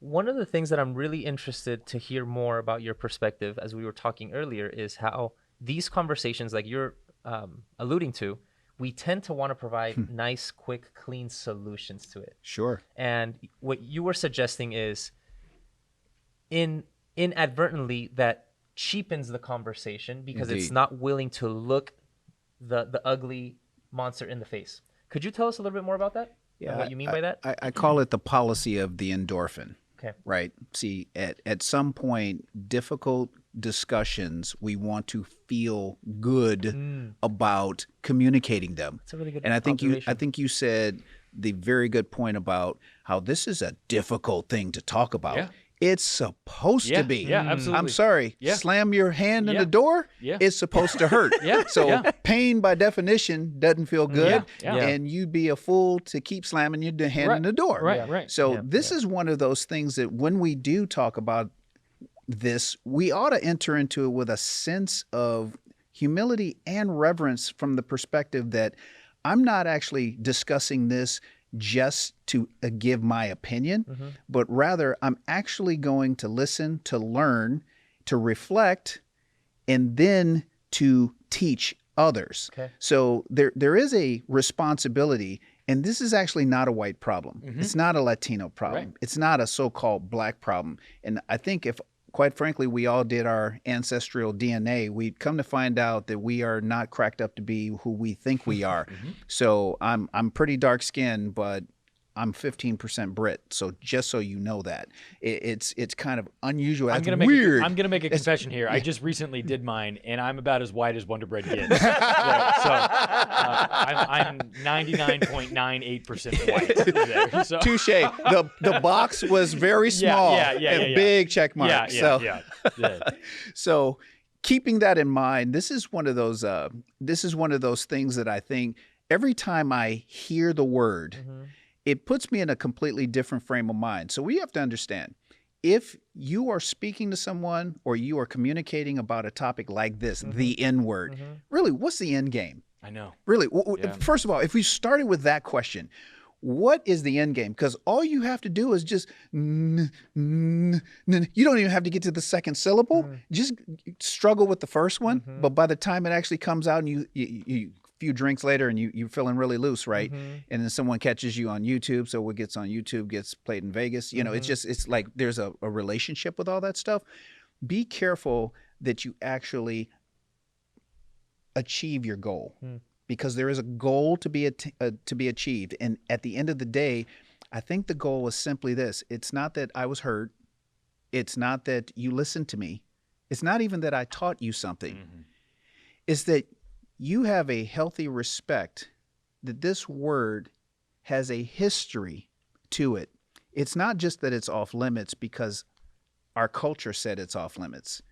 One of the things that I'm really interested to hear more about your perspective, as we were talking earlier, is how these conversations, like you're alluding to, we tend to want to provide nice, quick, clean solutions to it. Sure. And what you were suggesting is inadvertently that cheapens the conversation because it's Indeed. not willing to look the ugly monster in the face. Could you tell us a little bit more about that? And what you mean by that? I call it the policy of the endorphin. Okay. Right. See, at some point, difficult discussions, we want to feel good about communicating them. That's a really good And I think observation. you said the very good point about how this is a difficult thing to talk about. Yeah. It's supposed to be. Yeah, absolutely. I'm sorry. Yeah. Slam your hand in Yeah. the door. Yeah. It's supposed to hurt. Yeah. So Yeah. pain by definition doesn't feel good. Yeah. Yeah. And you'd be a fool to keep slamming your hand in the door. Right, right. So this is one of those things that when we do talk about this, we ought to enter into it with a sense of humility and reverence from the perspective that I'm not actually discussing this just to give my opinion, but rather I'm actually going to listen, to learn, to reflect, and then to teach others. Okay. So there is a responsibility, and this is actually not a white problem. It's not a Latino problem. Right. It's not a so-called black problem. And I think if, quite frankly, we all did our ancestral DNA, we'd come to find out that we are not cracked up to be who we think we are. So I'm pretty dark-skinned, but I'm 15% Brit. So just so you know that. It's kind of unusual. That's weird. I'm gonna make a confession here. I just recently did mine, and I'm about as white as Wonder Bread gets. I'm 99.98% white. There, so. Touche. The box was very small and big check mark. Yeah. So keeping that in mind, this is one of those things that I think every time I hear the word, it puts me in a completely different frame of mind. So we have to understand, if you are speaking to someone or you are communicating about a topic like this, the N word, really, what's the end game? I know. Really, first of all, if we started with that question, what is the end game? Because all you have to do is just, you don't even have to get to the second syllable. Just struggle with the first one. But by the time it actually comes out and you few drinks later and you're feeling really loose, right? And then someone catches you on YouTube. So what gets on YouTube gets played in Vegas. You know, it's like there's a relationship with all that stuff. Be careful that you actually achieve your goal. Because there is a goal to be achieved. And at the end of the day, I think the goal was simply this. It's not that I was hurt. It's not that you listened to me. It's not even that I taught you something. It's that you have a healthy respect that this word has a history to it. It's not just that it's off limits because our culture said it's off limits.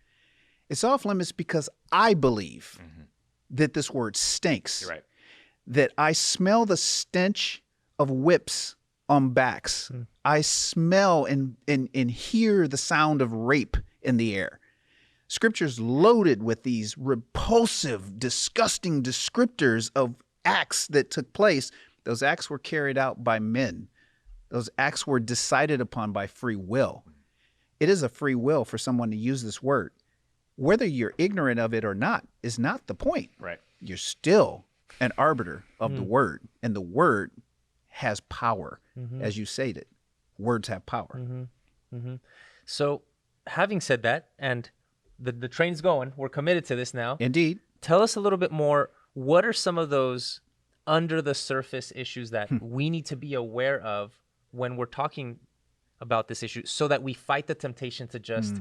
It's off limits because I believe that this word stinks. You're right. That I smell the stench of whips on backs. I smell and hear the sound of rape in the air. Scripture's loaded with these repulsive, disgusting descriptors of acts that took place. Those acts were carried out by men. Those acts were decided upon by free will. It is a free will for someone to use this word. Whether you're ignorant of it or not is not the point. Right. You're still an arbiter of the word, and the word has power, as you stated. Words have power. So having said that, and the train's going, we're committed to this now. Indeed. Tell us a little bit more. What are some of those under the surface issues that we need to be aware of when we're talking about this issue so that we fight the temptation to just,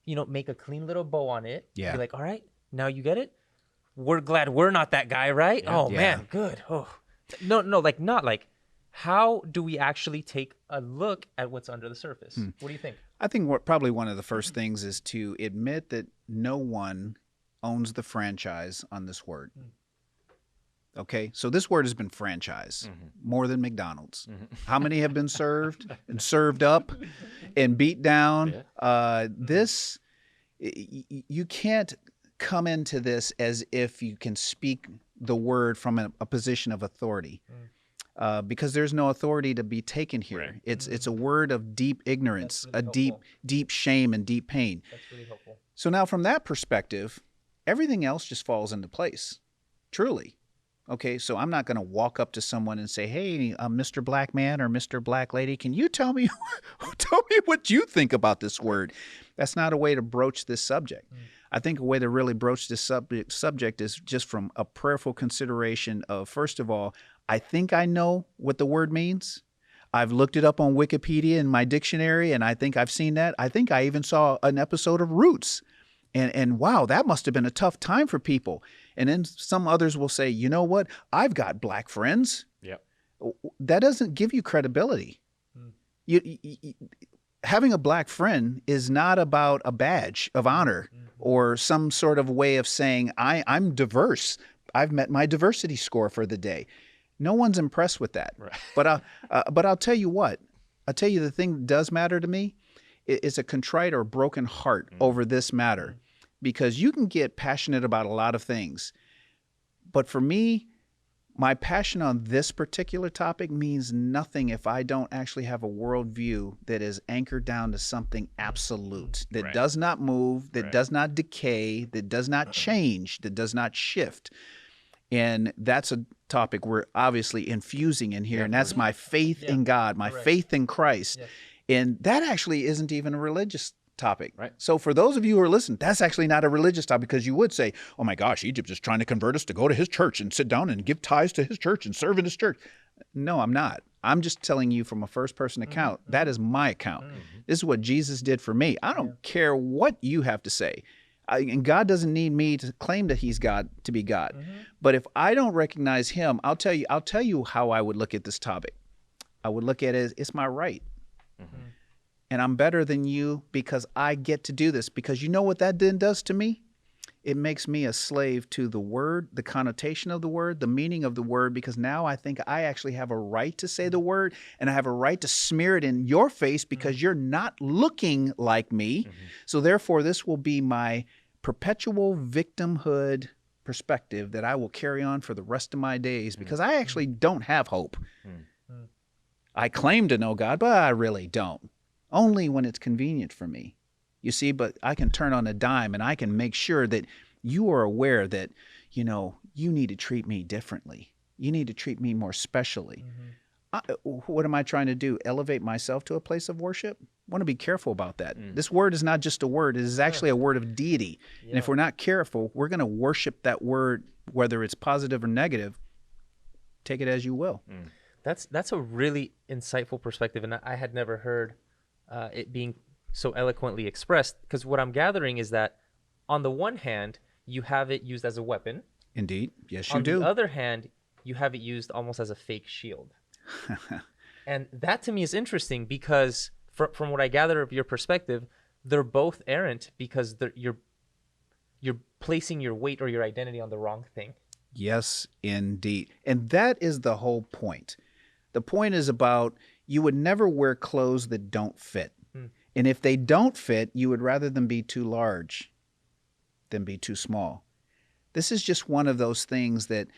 make a clean little bow on it? Yeah. Be like, all right, now you get it? We're glad we're not that guy, right? Oh, man, good. Oh, no, not like, how do we actually take a look at what's under the surface? What do you think? I think probably one of the first things is to admit that no one owns the franchise on this word. Okay, so this word has been franchised more than McDonald's. How many have been served and served up and beat down? You can't come into this as if you can speak the word from a position of authority. because there's no authority to be taken here. Right. It's a word of deep ignorance, That's a really helpful. deep shame and deep pain. That's really helpful. So now from that perspective, everything else just falls into place, truly. Okay, so I'm not going to walk up to someone and say, "Hey, Mr. Black Man or Mr. Black Lady, can you tell me what you think about this word?" That's not a way to broach this subject. I think a way to really broach this subject is just from a prayerful consideration of, first of all, I think I know what the word means. I've looked it up on Wikipedia in my dictionary, and I think I've seen that. I think I even saw an episode of Roots. And wow, that must have been a tough time for people. And then some others will say, you know what? I've got black friends. Yep. That doesn't give you credibility. Having a black friend is not about a badge of honor or some sort of way of saying, I'm diverse. I've met my diversity score for the day. No one's impressed with that. Right. But I'll tell you what. I'll tell you the thing that does matter to me is a contrite or broken heart over this matter. Because you can get passionate about a lot of things. But for me, my passion on this particular topic means nothing if I don't actually have a worldview that is anchored down to something absolute, that does not move, that does not decay, that does not change, that does not shift. And that's a topic we're obviously infusing in here. And that's my faith in God, my faith in Christ. Yes. And that actually isn't even a religious topic. Right. So for those of you who are listening, that's actually not a religious topic, because you would say, oh my gosh, Egypt is trying to convert us to go to his church and sit down and give tithes to his church and serve in his church. No, I'm not. I'm just telling you from a first-person account. That is my account. This is what Jesus did for me. I don't care what you have to say. And God doesn't need me to claim that he's God to be God. But if I don't recognize him, I'll tell you how I would look at this topic. I would look at it as it's my right. And I'm better than you because I get to do this. Because you know what that then does to me? It makes me a slave to the word, the connotation of the word, the meaning of the word, because now I think I actually have a right to say the word, and I have a right to smear it in your face because you're not looking like me. So therefore, this will be my perpetual victimhood perspective that I will carry on for the rest of my days, because I actually don't have hope. I claim to know God, but I really don't. Only when it's convenient for me. You see, but I can turn on a dime and I can make sure that you are aware that, you need to treat me differently. You need to treat me more specially. What am I trying to do? Elevate myself to a place of worship? I want to be careful about that. This word is not just a word. It is actually a word of deity. And if we're not careful, we're going to worship that word, whether it's positive or negative. Take it as you will. That's a really insightful perspective, and I had never heard it being so eloquently expressed, because what I'm gathering is that on the one hand, you have it used as a weapon. Indeed. Yes, you do. On do. the other hand, you have it used almost as a fake shield. And that to me is interesting, because from what I gather of your perspective, they're both errant, because you're placing your weight or your identity on the wrong thing. Yes, indeed. And that is the whole point. The point is about, you would never wear clothes that don't fit. And if they don't fit, you would rather them be too large than be too small. This is just one of those things that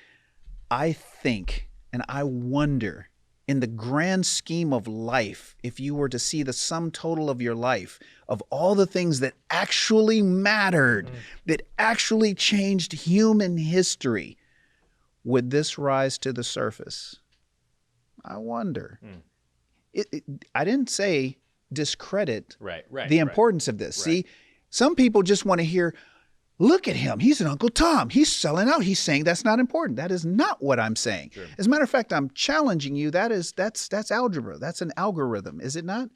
I think, and I wonder, in the grand scheme of life, if you were to see the sum total of your life, of all the things that actually mattered, that actually changed human history, would this rise to the surface? I wonder. I didn't say discredit the importance of this. See, some people just want to hear, look at him. He's an Uncle Tom. He's selling out. He's saying that's not important. That is not what I'm saying. Sure. As a matter of fact, I'm challenging you. That's algebra. That's an algorithm, is it not?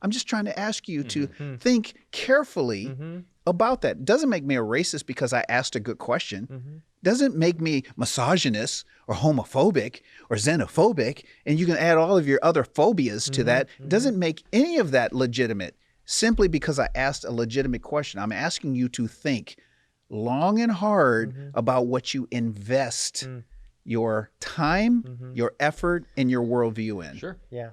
I'm just trying to ask you to think carefully about that. It doesn't make me a racist because I asked a good question. Doesn't make me misogynist or homophobic or xenophobic, and you can add all of your other phobias to that. Doesn't make any of that legitimate simply because I asked a legitimate question. I'm asking you to think long and hard about what you invest your time, your effort, and your worldview in. Sure. Yeah.